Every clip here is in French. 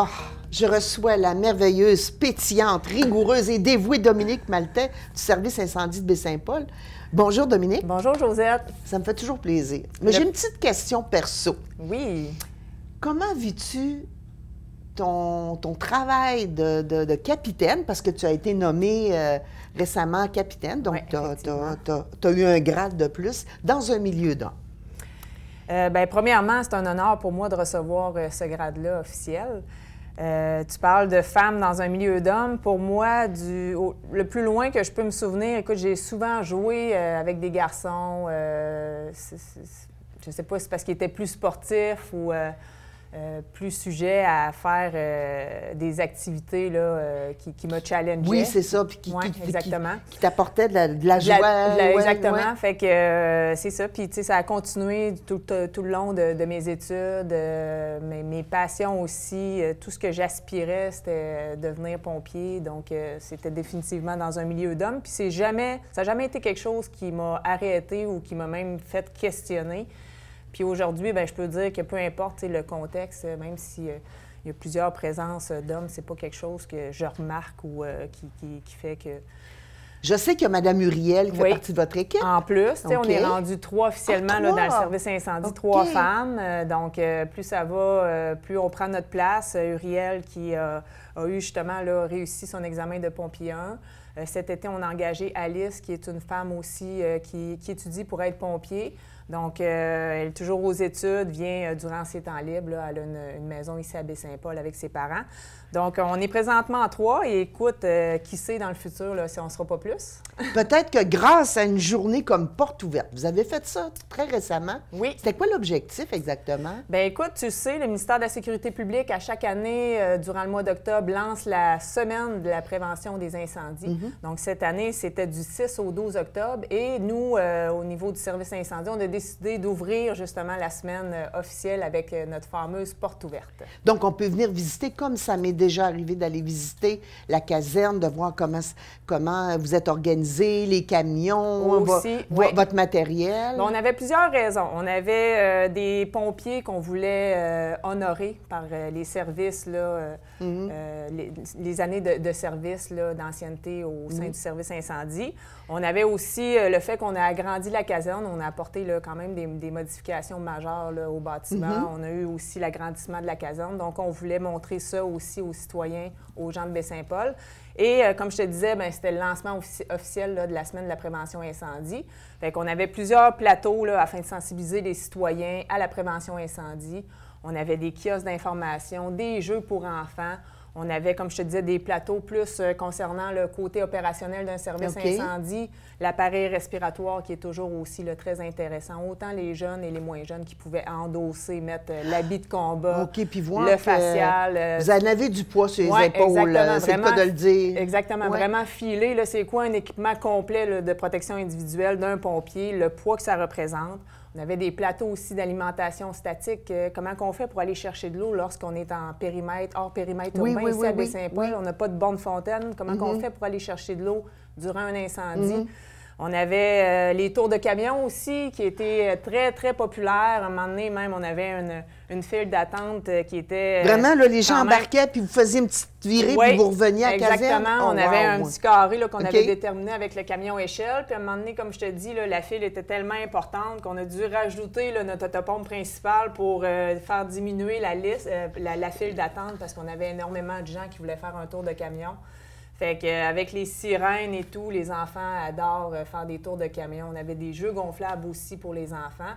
Ah, je reçois la merveilleuse, pétillante, rigoureuse et dévouée Dominique Maltais du service incendie de Baie-Saint-Paul. Bonjour Dominique. Bonjour Josette. Ça me fait toujours plaisir. Mais j'ai une petite question perso. Oui. Comment vis-tu ton travail de capitaine, parce que tu as été nommé récemment capitaine, donc ouais, tu as eu un grade de plus dans un milieu d'hommes? Bien, premièrement, c'est un honneur pour moi de recevoir ce grade-là officiel. Tu parles de femmes dans un milieu d'hommes. Pour moi, le plus loin que je peux me souvenir, écoute, j'ai souvent joué avec des garçons. Je ne sais pas si c'est parce qu'ils étaient plus sportifs ou plus sujets à faire des activités là, qui me challengeaient. Oui, c'est ça. Puis exactement. Qui t'apportait de la joie. Exactement. Ouais. Fait que c'est ça. Puis, tu sais, ça a continué tout le long de mes études, mes passions aussi. Tout ce que j'aspirais, c'était devenir pompier. Donc, c'était définitivement dans un milieu d'hommes. Puis, ça n'a jamais été quelque chose qui m'a arrêté ou qui m'a même fait questionner. Puis aujourd'hui, bien, je peux dire que peu importe le contexte, même s'il y a plusieurs présences d'hommes, c'est pas quelque chose que je remarque ou qui fait que... Je sais qu'il y a Mme Uriel qui fait partie de votre équipe. En plus, on est rendu 3 officiellement là, dans le service incendie, 3 femmes. Donc, plus ça va, plus on prend notre place. Uriel qui a eu justement là, réussi son examen de pompier 1. Cet été, on a engagé Alice, qui est une femme aussi qui étudie pour être pompier. Donc, elle est toujours aux études, vient durant ses temps libres. Là, elle a une maison ici à Baie-Saint-Paul avec ses parents. Donc, on est présentement à 3 et écoute, qui sait dans le futur là, si on ne sera pas plus? Peut-être que grâce à une journée comme Porte ouverte, vous avez fait ça très récemment. Oui. C'était quoi l'objectif exactement? Bien, écoute, tu sais, le ministère de la Sécurité publique, à chaque année, durant le mois d'octobre, lance la semaine de la prévention des incendies. Donc, cette année, c'était du 6 au 12 octobre. Et nous, au niveau du service incendie, on a décidé d'ouvrir justement la semaine officielle avec notre fameuse porte ouverte. Donc, on peut venir visiter, comme ça m'est déjà arrivé d'aller visiter la caserne, de voir comment vous êtes organisé, les camions, votre matériel. Bien, on avait plusieurs raisons. On avait des pompiers qu'on voulait honorer par les services, là, les années de service, d'ancienneté au sein du service incendie. On avait aussi le fait qu'on a agrandi la caserne. On a apporté là, quand même des modifications majeures là, au bâtiment. On a eu aussi l'agrandissement de la caserne. Donc, on voulait montrer ça aussi aux citoyens, aux gens de Baie-Saint-Paul. Et comme je te disais, bien, c'était le lancement officiel là, de la semaine de la prévention incendie. Fait qu'on avait plusieurs plateaux là, afin de sensibiliser les citoyens à la prévention incendie. On avait des kiosques d'information, des jeux pour enfants. On avait, comme je te disais, des plateaux plus concernant le côté opérationnel d'un service incendie, l'appareil respiratoire qui est toujours aussi là, très intéressant. Autant les jeunes et les moins jeunes qui pouvaient endosser, mettre l'habit de combat, puis voir le facial. Vous en avez du poids sur les épaules, c'est le cas de le dire. Exactement, vraiment filé. C'est quoi un équipement complet là, de protection individuelle d'un pompier, le poids que ça représente. On avait des plateaux aussi d'alimentation statique. Comment on fait pour aller chercher de l'eau lorsqu'on est en périmètre, hors périmètre urbain ici à Baie-Saint-Paul? On n'a pas de borne fontaine. Comment on fait pour aller chercher de l'eau durant un incendie? On avait les tours de camion aussi qui étaient très, très populaires. À un moment donné, même, on avait une file d'attente qui était... Vraiment, là, les gens embarquaient, puis vous faisiez une petite virée, puis vous reveniez à la caserne? Exactement. On avait un petit carré qu'on avait déterminé avec le camion échelle. Puis à un moment donné, comme je te dis, là, la file était tellement importante qu'on a dû rajouter là, notre autopompe principale pour faire diminuer la file d'attente parce qu'on avait énormément de gens qui voulaient faire un tour de camion. Fait qu'avec les sirènes et tout, les enfants adorent faire des tours de camion. On avait des jeux gonflables aussi pour les enfants.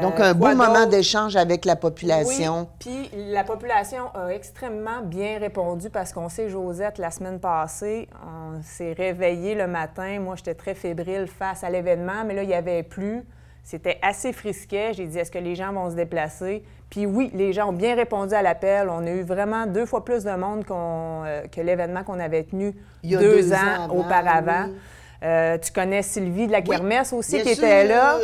Donc, un beau moment d'échange avec la population. Oui, puis la population a extrêmement bien répondu parce qu'on sait, Josette, la semaine passée, on s'est réveillé le matin. Moi, j'étais très fébrile face à l'événement, mais là, il n'y avait plus. C'était assez frisquet. J'ai dit, est-ce que les gens vont se déplacer? Puis oui, les gens ont bien répondu à l'appel. On a eu vraiment 2 fois plus de monde que l'événement qu'on avait tenu il y a 2 ans auparavant. Oui. Tu connais Sylvie de la Kermesse aussi qui était là.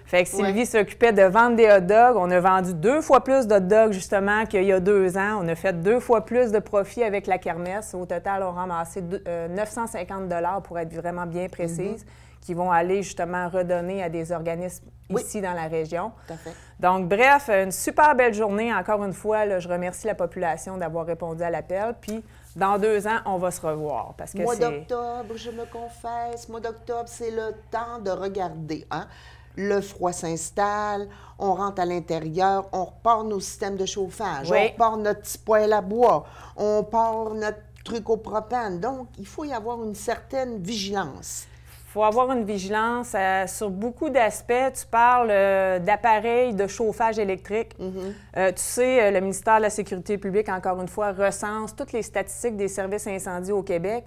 Fait que Sylvie s'occupait de vendre des hot dogs. On a vendu 2 fois plus d'hot dogs justement qu'il y a 2 ans. On a fait 2 fois plus de profit avec la Kermesse. Au total, on a ramassé 950 $ pour être vraiment bien précise. qui vont aller justement redonner à des organismes ici dans la région. Tout à fait. Donc, bref, une super belle journée. Encore une fois, là, je remercie la population d'avoir répondu à l'appel. Puis, dans 2 ans, on va se revoir. Parce que mois d'octobre, je me confesse, mois d'octobre, c'est le temps de regarder. Hein? Le froid s'installe, on rentre à l'intérieur, on repart nos systèmes de chauffage, on repart notre petit poêle à bois, on part notre truc au propane. Donc, il faut y avoir une certaine vigilance. Il faut avoir une vigilance sur beaucoup d'aspects. Tu parles d'appareils de chauffage électrique. Tu sais, le ministère de la Sécurité publique, encore une fois, recense toutes les statistiques des services incendies au Québec.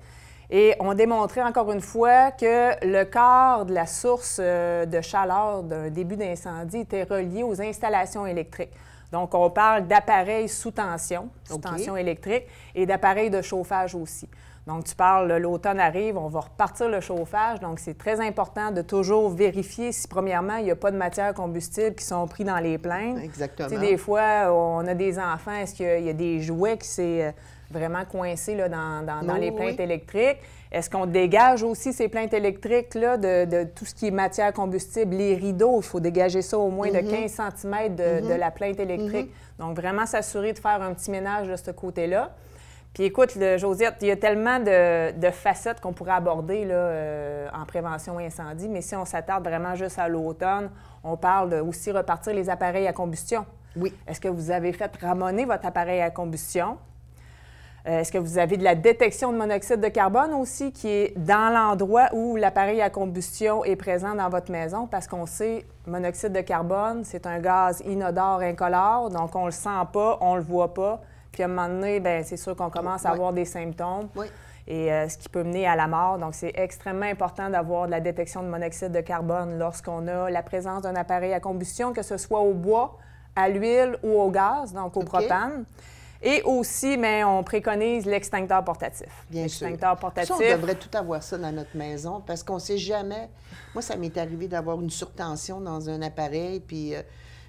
Et on démontrait encore une fois que le quart de la source de chaleur d'un début d'incendie était relié aux installations électriques. Donc, on parle d'appareils sous tension électrique, et d'appareils de chauffage aussi. Donc, tu parles, l'automne arrive, on va repartir le chauffage. Donc, c'est très important de toujours vérifier si, premièrement, il n'y a pas de matières combustibles qui sont pris dans les plaintes. Exactement. Tu sais, des fois, on a des enfants, est-ce qu'il y a des jouets qui s'est vraiment coincés là, dans les plaintes électriques? Est-ce qu'on dégage aussi ces plaintes électriques-là de tout ce qui est matière combustible? Les rideaux, il faut dégager ça au moins de 15 cm de la plainte électrique. Donc, vraiment s'assurer de faire un petit ménage de ce côté-là. Puis écoute, Josette, il y a tellement de facettes qu'on pourrait aborder là, en prévention incendie, mais si on s'attarde vraiment juste à l'automne, on parle de aussi repartir les appareils à combustion. Oui. Est-ce que vous avez fait ramoner votre appareil à combustion? Est-ce que vous avez de la détection de monoxyde de carbone aussi qui est dans l'endroit où l'appareil à combustion est présent dans votre maison? Parce qu'on sait, monoxyde de carbone, c'est un gaz inodore, incolore, donc on le sent pas, on le voit pas. Puis à un moment donné, bien, c'est sûr qu'on commence à avoir des symptômes et ce qui peut mener à la mort. Donc, c'est extrêmement important d'avoir de la détection de monoxyde de carbone lorsqu'on a la présence d'un appareil à combustion, que ce soit au bois, à l'huile ou au gaz, donc au propane. Et aussi, bien, on préconise l'extincteur portatif. Bien sûr. Portatif. Ça, on devrait tout avoir ça dans notre maison parce qu'on ne sait jamais. Moi, ça m'est arrivé d'avoir une surtension dans un appareil, puis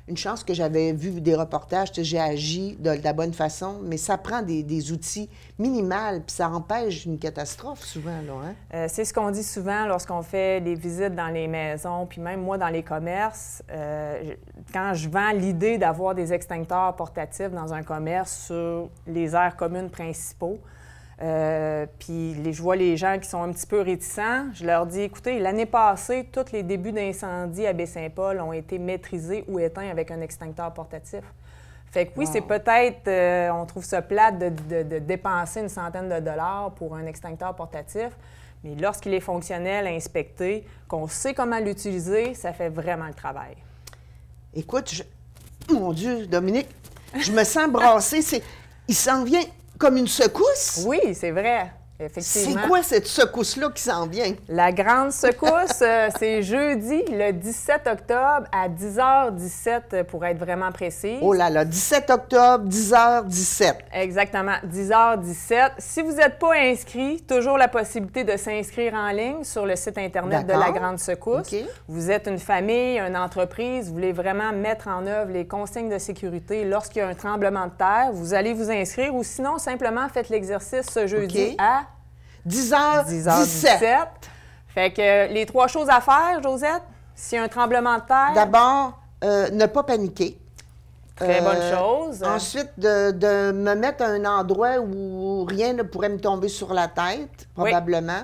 une chance que j'avais vu des reportages, j'ai agi de la bonne façon, mais ça prend des outils minimaux, puis ça empêche une catastrophe souvent, là, hein? C'est ce qu'on dit souvent lorsqu'on fait des visites dans les maisons, puis même moi dans les commerces. Quand je vends l'idée d'avoir des extincteurs portatifs dans un commerce sur les aires communes principaux, puis je vois les gens qui sont un petit peu réticents. Je leur dis, écoutez, l'année passée, tous les débuts d'incendie à Baie-Saint-Paul ont été maîtrisés ou éteints avec un extincteur portatif. Fait que oui, c'est peut-être, on trouve ça plate de dépenser une centaine de dollars pour un extincteur portatif, mais lorsqu'il est fonctionnel, inspecté, qu'on sait comment l'utiliser, ça fait vraiment le travail. Écoute, mon Dieu, Dominique, je me sens brassée. Il s'en vient comme une secousse? Oui, c'est vrai. Effectivement. C'est quoi cette secousse-là qui s'en vient? La grande secousse, c'est jeudi, le 17 octobre, à 10h17 pour être vraiment précis. Oh là là, 17 octobre, 10h17. Exactement, 10h17. Si vous n'êtes pas inscrit, toujours la possibilité de s'inscrire en ligne sur le site Internet de la Grande Secousse. Vous êtes une famille, une entreprise, vous voulez vraiment mettre en œuvre les consignes de sécurité lorsqu'il y a un tremblement de terre, vous allez vous inscrire ou sinon, simplement faites l'exercice ce jeudi à 10h17. Fait que les 3 choses à faire, Josette, s'il y a un tremblement de terre... D'abord, ne pas paniquer. Très bonne chose. Ensuite, de me mettre à un endroit où rien ne pourrait me tomber sur la tête, probablement.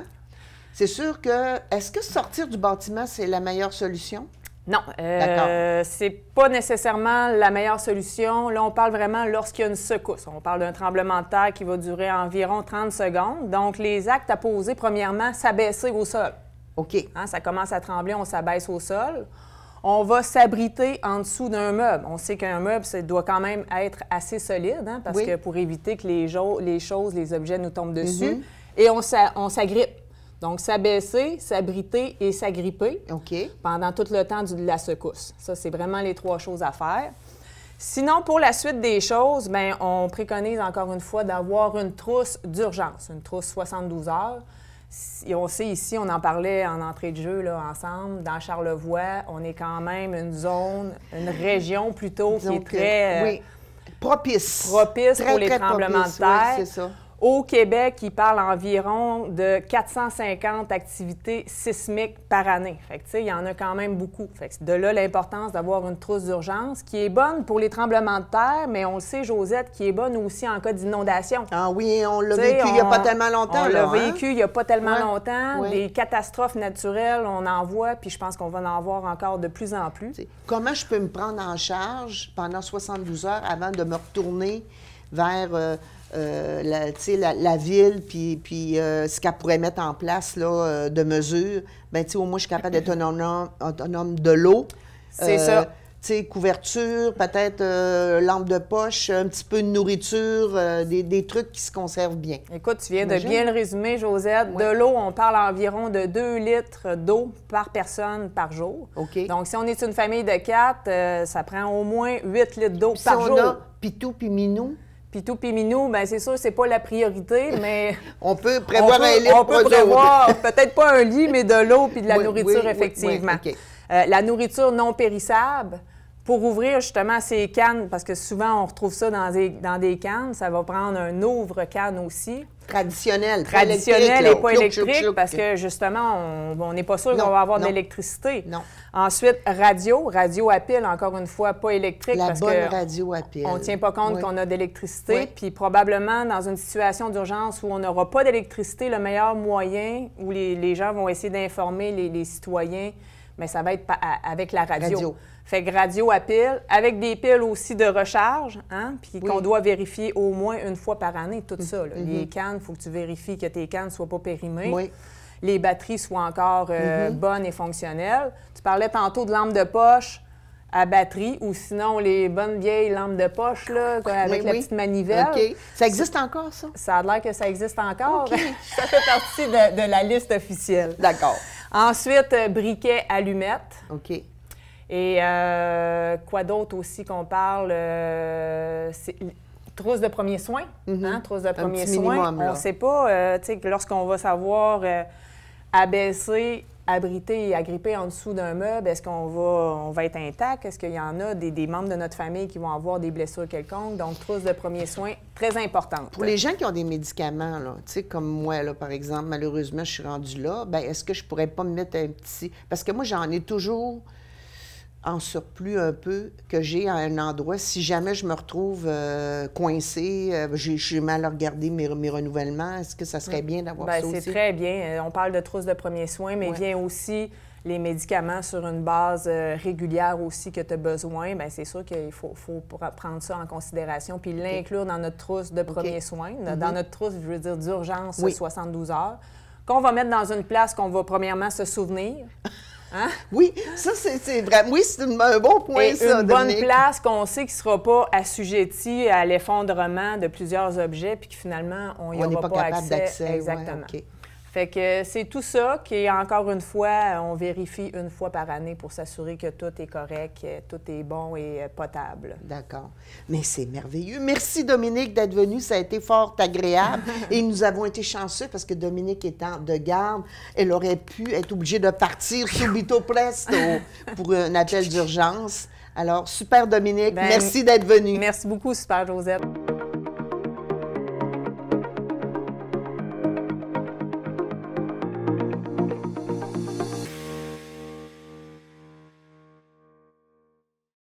C'est sûr que... Est-ce que sortir du bâtiment, c'est la meilleure solution? Non, c'est pas nécessairement la meilleure solution. Là, on parle vraiment lorsqu'il y a une secousse. On parle d'un tremblement de terre qui va durer environ 30 secondes. Donc, les actes à poser, premièrement, s'abaisser au sol. OK. Hein, ça commence à trembler, on s'abaisse au sol. On va s'abriter en dessous d'un meuble. On sait qu'un meuble, ça doit quand même être assez solide, hein, parce que pour éviter que les choses, les objets nous tombent dessus. Et on s'agrippe. Donc, s'abaisser, s'abriter et s'agripper pendant tout le temps de la secousse. Ça, c'est vraiment les 3 choses à faire. Sinon, pour la suite des choses, bien, on préconise encore une fois d'avoir une trousse d'urgence, une trousse 72 heures. Et on sait ici, on en parlait en entrée de jeu là, ensemble, dans Charlevoix, on est quand même une zone, une région plutôt qui est très... propice pour les tremblements de terre. Oui, c'est ça. Au Québec, il parle environ de 450 activités sismiques par année. Fait que, tu sais, il y en a quand même beaucoup. Fait que de là l'importance d'avoir une trousse d'urgence qui est bonne pour les tremblements de terre, mais on le sait, Josette, qui est bonne aussi en cas d'inondation. Ah oui, on l'a vécu il n'y a pas tellement longtemps. On l'a vécu il n'y a pas tellement longtemps. Ouais. Des catastrophes naturelles, on en voit, puis je pense qu'on va en voir encore de plus en plus. Comment je peux me prendre en charge pendant 72 heures avant de me retourner vers la ville, puis ce qu'elle pourrait mettre en place là, de mesures? Bien, au moins, je suis capable d'être autonome de l'eau. C'est ça. Couverture, peut-être lampe de poche, un petit peu de nourriture, des trucs qui se conservent bien. Écoute, tu viens de bien le résumer, Josette. Ouais. De l'eau, on parle environ de 2 litres d'eau par personne par jour. OK. Donc, si on est une famille de 4, ça prend au moins 8 litres d'eau par jour. Si on a Pitou puis Minou? Pitou puis Minou, bien, c'est sûr, c'est pas la priorité, mais... on peut prévoir un lit. On peut prévoir peut-être pas un lit, mais de l'eau puis de la nourriture, effectivement. Oui, okay. La nourriture non périssable, pour ouvrir justement ces cannes, parce que souvent on retrouve ça dans des cannes, ça va prendre un ouvre-canne aussi. Traditionnel. Traditionnel et pas électrique, parce que justement, on n'est pas sûr qu'on va avoir de l'électricité. Non. Ensuite, radio à pile, encore une fois, pas électrique. La parce bonne que radio à pile. on ne tient pas compte qu'on a d'électricité. Puis probablement, dans une situation d'urgence où on n'aura pas d'électricité, le meilleur moyen où les gens vont essayer d'informer les citoyens, bien, ça va être avec la radio. Fait que radio à pile, avec des piles aussi de recharge, hein, puis qu'on doit vérifier au moins une fois par année, tout ça. Là. Les cannes, il faut que tu vérifies que tes cannes ne soient pas périmées. Oui. Les batteries soient encore bonnes et fonctionnelles. Tu parlais tantôt de lampes de poche à batterie ou sinon les bonnes vieilles lampes de poche là, avec la petite manivelle. OK. Ça existe encore, ça? Ça a l'air que ça existe encore. Okay. Ça fait partie de la liste officielle. D'accord. Ensuite, briquet, allumettes. OK. Et quoi d'autre aussi qu'on parle? C'est trousse de premiers soins. Hein? Trousse de premiers soins. On ne sait pas, tu sais, lorsqu'on va savoir abaisser, abriter et agripper en dessous d'un meuble, est-ce qu'on va être intact? Est-ce qu'il y en a des membres de notre famille qui vont avoir des blessures quelconques? Donc, trousse de premiers soins, très importante. Pour les gens qui ont des médicaments, là, tu sais, comme moi, là, par exemple, malheureusement, je suis rendue là, bien, est-ce que je pourrais pas me mettre un petit... Parce que moi, j'en ai toujours en surplus un peu que j'ai à un endroit. Si jamais je me retrouve coincée, j'ai mal à regarder mes renouvellements, est-ce que ça serait bien d'avoir ça aussi? C'est très bien. On parle de trousse de premiers soins, mais vient aussi les médicaments sur une base régulière aussi que tu as besoin. Bien, c'est sûr qu'il faut prendre ça en considération puis l'inclure dans notre trousse de premiers soins. Dans notre trousse, je veux dire, d'urgence 72 heures, qu'on va mettre dans une place qu'on va premièrement se souvenir. Hein? Oui, ça, c'est vrai. Oui, c'est un bon point, et ça, une bonne place qu'on sait qu'il ne sera pas assujetti à l'effondrement de plusieurs objets puis que finalement, on n'y aura pas accès. Exactement. Ouais, okay. Fait que c'est tout ça qui, encore une fois, on vérifie une fois par année pour s'assurer que tout est correct, que tout est bon et potable. D'accord. Mais c'est merveilleux. Merci, Dominique, d'être venue. Ça a été fort agréable. Et nous avons été chanceux parce que Dominique étant de garde, elle aurait pu être obligée de partir subito presto pour un appel d'urgence. Alors, super, Dominique. Merci d'être venue. Merci beaucoup, super, Josette.